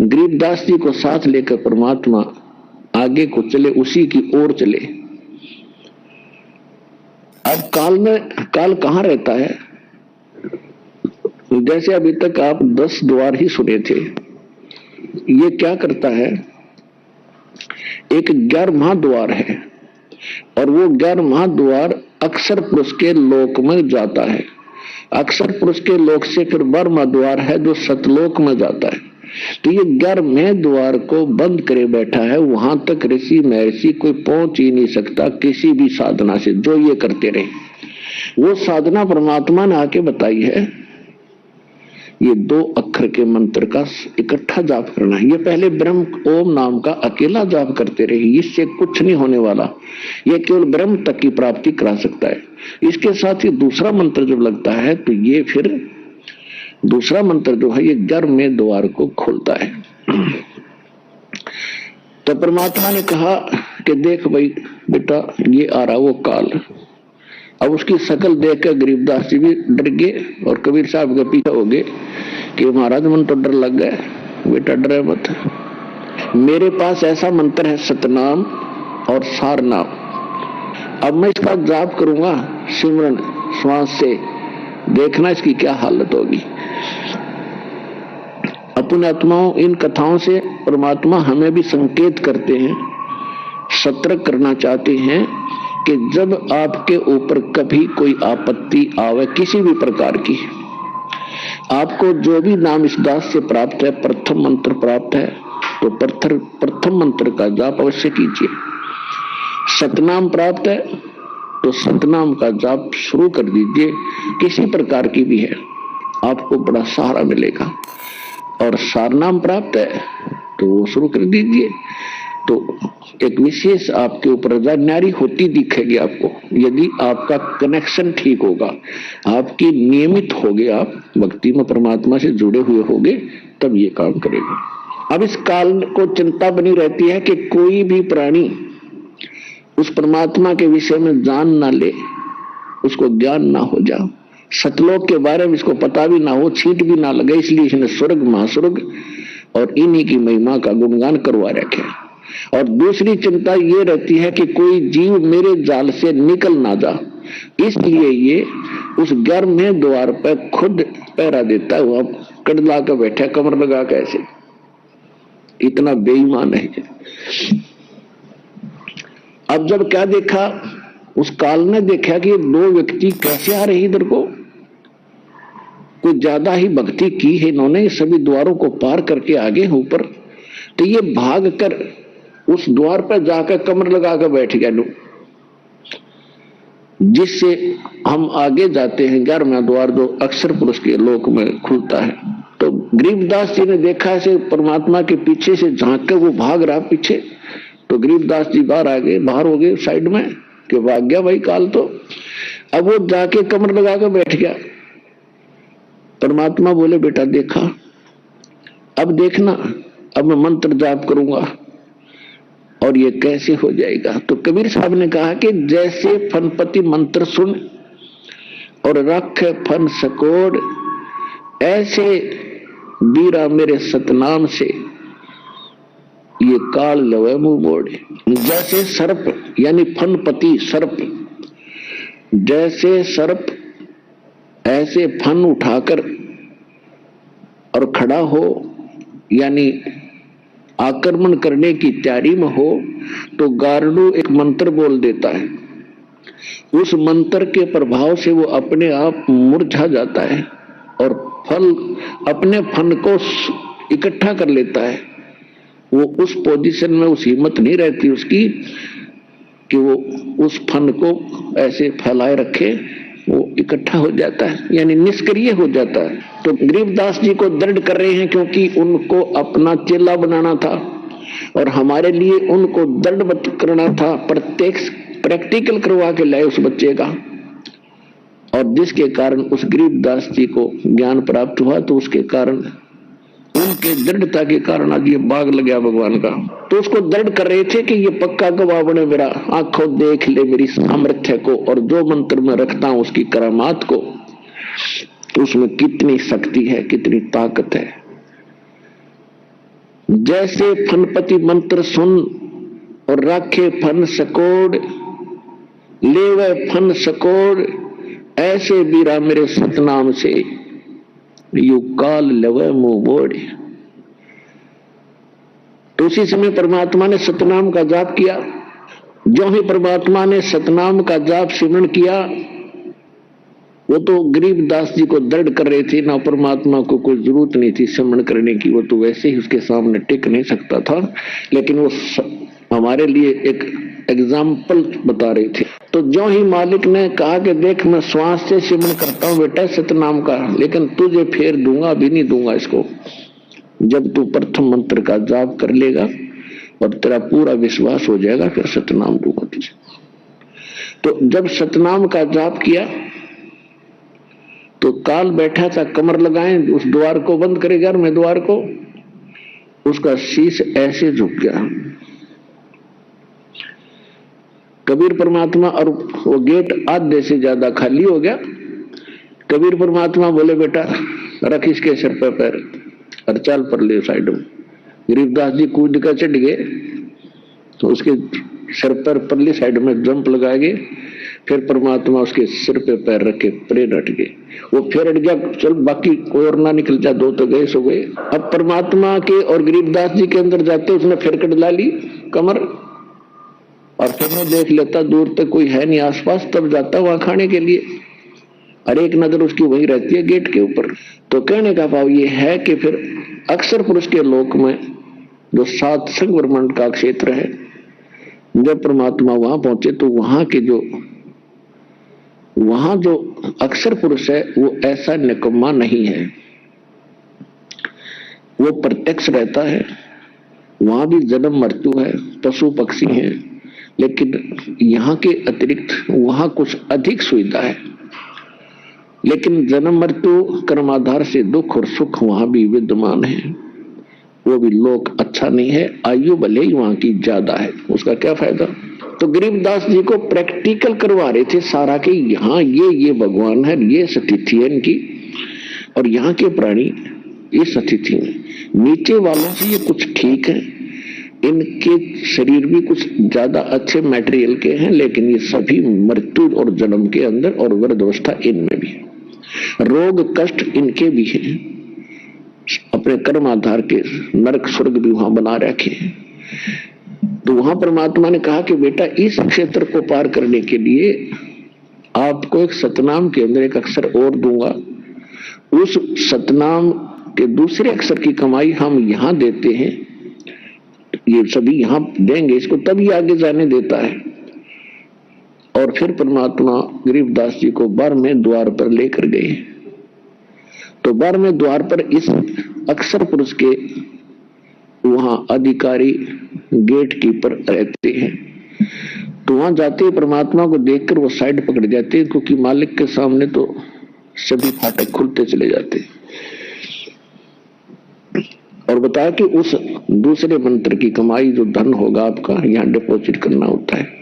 गरीबदास जी को साथ लेकर परमात्मा आगे को चले, उसी की ओर चले। अब काल कहाँ रहता है? जैसे अभी तक आप 10 द्वार ही सुने थे, ये क्या करता है? एक 11वां द्वार है और वो 11वां द्वार अक्षर पुरुष के लोक में जाता है। अक्षर पुरुष के लोक से फिर 12वां द्वार है जो सतलोक में जाता है। तो ये 11वें द्वार को बंद करे बैठा है, वहां तक ऋषि महर्षि कोई पहुंच ही नहीं सकता किसी भी साधना से। जो ये करते रहे, वो साधना परमात्मा ने आके बताई है। ये 2 अक्षर के मंत्र का इकट्ठा जाप करना है। ये पहले ब्रह्म ओम नाम का अकेला जाप करते रहे, इससे कुछ नहीं होने वाला। ये केवल ब्रह्म तक की प्राप्ति करा सकता है। इसके साथ ही दूसरा मंत्र जब लगता है तो ये फिर दूसरा मंत्र जो है ये 11वें द्वार को खोलता है। तो परमात्मा ने कहा कि देख भाई बेटा, ये आ रहा वो काल। अब उसकी शकल देखकर गरीबदास जी भी डर गए और कबीर साहब के पीछे हो गए कि महाराज मन तो डर लग गया। बेटा डरे मत, मेरे पास ऐसा मंत्र है सतनाम और सारनाम। अब मैं इसका जाप करूंगा सिमरन श्वास से, देखना इसकी क्या हालत होगी। अपने आत्माओं इन कथाओं से परमात्मा हमें भी संकेत करते हैं, सतर्क करना चाहते हैं कि जब आपके ऊपर कभी कोई आपत्ति आवे किसी भी प्रकार की, आपको जो भी नाम इस दास से प्राप्त है, प्रथम मंत्र प्राप्त है, तो प्रथम मंत्र का जाप अवश्य कीजिए। सतनाम प्राप्त है तो सतनाम का जाप शुरू कर दीजिए, किसी प्रकार की भी है, आपको बड़ा सहारा मिलेगा। और सारनाम प्राप्त है तो वो शुरू कर दीजिए, तो एक विशेष आपके ऊपर न्यारी होती दिखेगी आपको। यदि आपका कनेक्शन ठीक होगा, आपकी नियमित होगे, आप भक्ति में परमात्मा से जुड़े हुए होगे, तब ये काम करेगा। अब इस काल को चिंता बनी रहती है कि कोई भी प्राणी उस परमात्मा के विषय में जान ना ले, उसको ज्ञान ना हो जाए, सतलोक के बारे में इसको पता भी ना हो, छींट भी ना लगे, इसलिए इसने स्वर्ग महास्वर्ग और इन्हीं की महिमा का गुणगान करवा रखे। और दूसरी चिंता ये रहती है कि कोई जीव मेरे जाल से निकल ना जा, इसलिए ये उस 11वें द्वार पर खुद पहरा देता है। वहां कड़ला कर बैठा, कमर लगा के, ऐसे इतना बेईमान है। अब जब क्या देखा, उस काल ने देखा कि 2 व्यक्ति कैसे आ रहे इधर को, कुछ ज्यादा ही भक्ति की है इन्होंने, सभी द्वारों को पार करके आगे ऊपर, तो ये भाग कर उस द्वार पर जाकर कमर लगा कर बैठ गया, जिससे हम आगे जाते हैं 11वां द्वार जो अक्षर पुरुष के लोक में खुलता है। तो गरीबदास जी ने देखा ऐसे परमात्मा के पीछे से झांक कर वो भाग रहा पीछे, तो गरीबदास जी बाहर आ गए, बाहर हो गए साइड में कि भाग गया भाई काल। तो अब वो जाके कमर लगा कर बैठ गया। परमात्मा बोले बेटा देखा, अब देखना, अब मैं मंत्र जाप करूंगा और ये कैसे हो जाएगा। तो कबीर साहब ने कहा कि जैसे फनपति मंत्र सुन और रख फन सकोड़, ऐसे बीरा मेरे सतनाम से ये काल लवे मुंह बोड़े। जैसे सर्प यानी फनपति सर्प, जैसे सर्प ऐसे फन उठाकर और खड़ा हो, यानी आक्रमण करने की तैयारी में हो, तो गारडू एक मंत्र बोल देता है। उस मंत्र के प्रभाव से वो अपने आप मुरझा जाता है और फल अपने फन को इकट्ठा कर लेता है। वो उस पोजीशन में उस हिम्मत नहीं रहती उसकी कि वो उस फन को ऐसे फैलाए रखे, वो इकट्ठा हो जाता है, यानी निष्क्रिय हो जाता है। तो गरीबदास जी को दृढ़ कर रहे हैं क्योंकि उनको अपना चेला बनाना था और हमारे लिए उनको दृढ़ करना था, प्रैक्टिकल करवा के लाए उस बच्चे का। और जिसके कारण उस गरीबदास जी को ज्ञान प्राप्त हुआ, तो उसके कारण उनके दृढ़ता के कारण आज ये बाग लग गया भगवान का। तो उसको दृढ़ कर रहे थे कि ये पक्का गवाह बने मेरा, आंखों देख ले मेरी सामर्थ्य को, और जो मंत्र में रखता हूं उसकी करामात को, उसमें कितनी शक्ति है, कितनी ताकत है। जैसे फनपति मंत्र सुन और राखे फन सकोड़, लेवे फन सकोड़, ऐसे बीरा मेरे सतनाम से यू काल लवे मुंह बोड़। तो उसी समय परमात्मा ने सतनाम का जाप किया। जो ही परमात्मा ने सतनाम का जाप सिमरण किया, वो तो गरीबदास जी को दृढ़ कर रहे थे ना, परमात्मा को कोई जरूरत नहीं थी सिमरण करने की, वो तो वैसे ही उसके सामने टिक नहीं सकता था। लेकिन वो हमारे लिए एक एग्जाम्पल बता रहे थे। तो जो ही मालिक ने कहा कि देख मैं श्वास से सिमरण करता हूं बेटा सतनाम का, लेकिन तुझे फेर दूंगा, अभी नहीं दूंगा इसको, जब तू प्रथम मंत्र का जाप कर लेगा और तेरा पूरा विश्वास हो जाएगा फिर सतनाम दूंगा तुझे। तो जब सतनाम का जाप किया तो काल बैठा था, कमर लगाए, उस द्वार को बंद करे घर में द्वार को, उसका शीश ऐसे झुक गया। कबीर परमात्मा, और वो गेट आधे से ज्यादा खाली हो गया। कबीर परमात्मा बोले बेटा रख इसके सिर पे पैर और चल पर ले साइड में। गरीबदास जी कूद कर चढ़ गए तो उसके सिर पर परली साइड में जंप लगाएंगे। फिर परमात्मा उसके सिर पे पैर रख के प्रेर हट गए। वो फिर हट गया, चल बाकी कोई और ना निकल जा, दो तो गए सो गए। अब परमात्मा के और गरीबदास जी के अंदर जाते उसने फिर कट ला ली कमर, और फिर मैं देख लेता दूर तक कोई है नहीं आसपास, तब जाता वहां खाने के लिए, और एक नजर उसकी वही रहती है गेट के ऊपर। तो कहने का भाव ये है कि फिर अक्सर पुरुष के लोक में जो सात संग ब्रह्मांड का क्षेत्र है, जब परमात्मा वहां पहुंचे तो वहां जो अक्सर पुरुष है वो ऐसा निकम्मा नहीं है, वो प्रत्यक्ष रहता है। वहां भी जन्म मृत्यु है, पशु पक्षी हैं, लेकिन यहाँ के अतिरिक्त वहां कुछ अधिक सुविधा है। लेकिन जन्म मृत्यु कर्माधार से दुख और सुख वहां भी विद्यमान है, वो भी लोक अच्छा नहीं है, आयु भले ही वहां की ज्यादा है, उसका क्या फायदा। तो गरीबदास जी को प्रैक्टिकल करवा रहे थे सारा कि यहाँ ये भगवान है, ये स्थिति है इनकी, और यहाँ के प्राणी इस स्थिति में, नीचे वालों से ये कुछ ठीक है, इनके शरीर भी कुछ ज्यादा अच्छे मटेरियल के हैं, लेकिन ये सभी मृत्यु और जन्म के अंदर, और वृद्धावस्था इनमें भी है, रोग कष्ट इनके भी हैं, अपने कर्म आधार के नरक स्वर्ग भी वहां बना रखे हैं। तो वहां परमात्मा ने कहा कि बेटा इस क्षेत्र को पार करने के लिए आपको एक सतनाम के अंदर एक अक्षर और दूंगा, उस सतनाम के दूसरे अक्षर की कमाई हम यहां देते हैं, ये सभी यहां देंगे इसको, तभी आगे जाने देता है। और फिर परमात्मा गरीबदास जी को 12वें द्वार पर लेकर गए। तो 12वें द्वार पर इस अक्सर पुरुष के वहां अधिकारी गेट कीपर रहते हैं। तो वहां जाते ही परमात्मा को देखकर वो साइड पकड़ जाते हैं, क्योंकि मालिक के सामने तो सभी फाटक खुलते चले जाते हैं। और बताया कि उस दूसरे मंत्र की कमाई जो धन होगा आपका यहाँ डिपॉजिट करना होता है।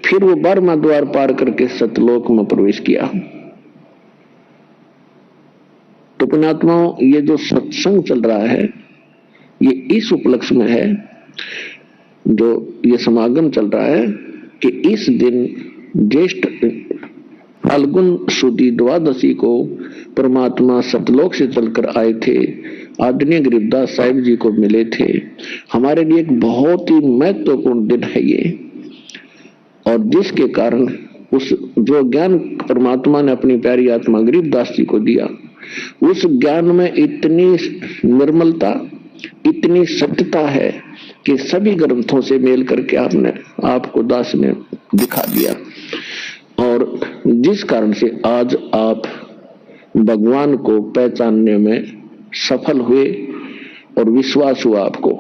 फिर वो 12वां द्वार पार करके सतलोक में प्रवेश किया। तो पुण्यात्माओं, ये जो सत्संग चल रहा है ये इस उपलक्ष्य में है, जो ये समागम चल रहा है कि इस दिन ज्येष्ठ फाल्गुन सुदी द्वादशी को परमात्मा सतलोक से चलकर आए थे, आदरणीय गरीबदास साहिब जी को मिले थे। हमारे लिए एक बहुत ही महत्वपूर्ण दिन है ये, और जिसके कारण उस जो ज्ञान परमात्मा ने अपनी प्यारी आत्मा गरीबदास जी को दिया, उस ज्ञान में इतनी निर्मलता, इतनी सत्यता है कि सभी ग्रंथों से मेल करके आपको दास ने दिखा दिया, और जिस कारण से आज आप भगवान को पहचानने में सफल हुए और विश्वास हुआ आपको।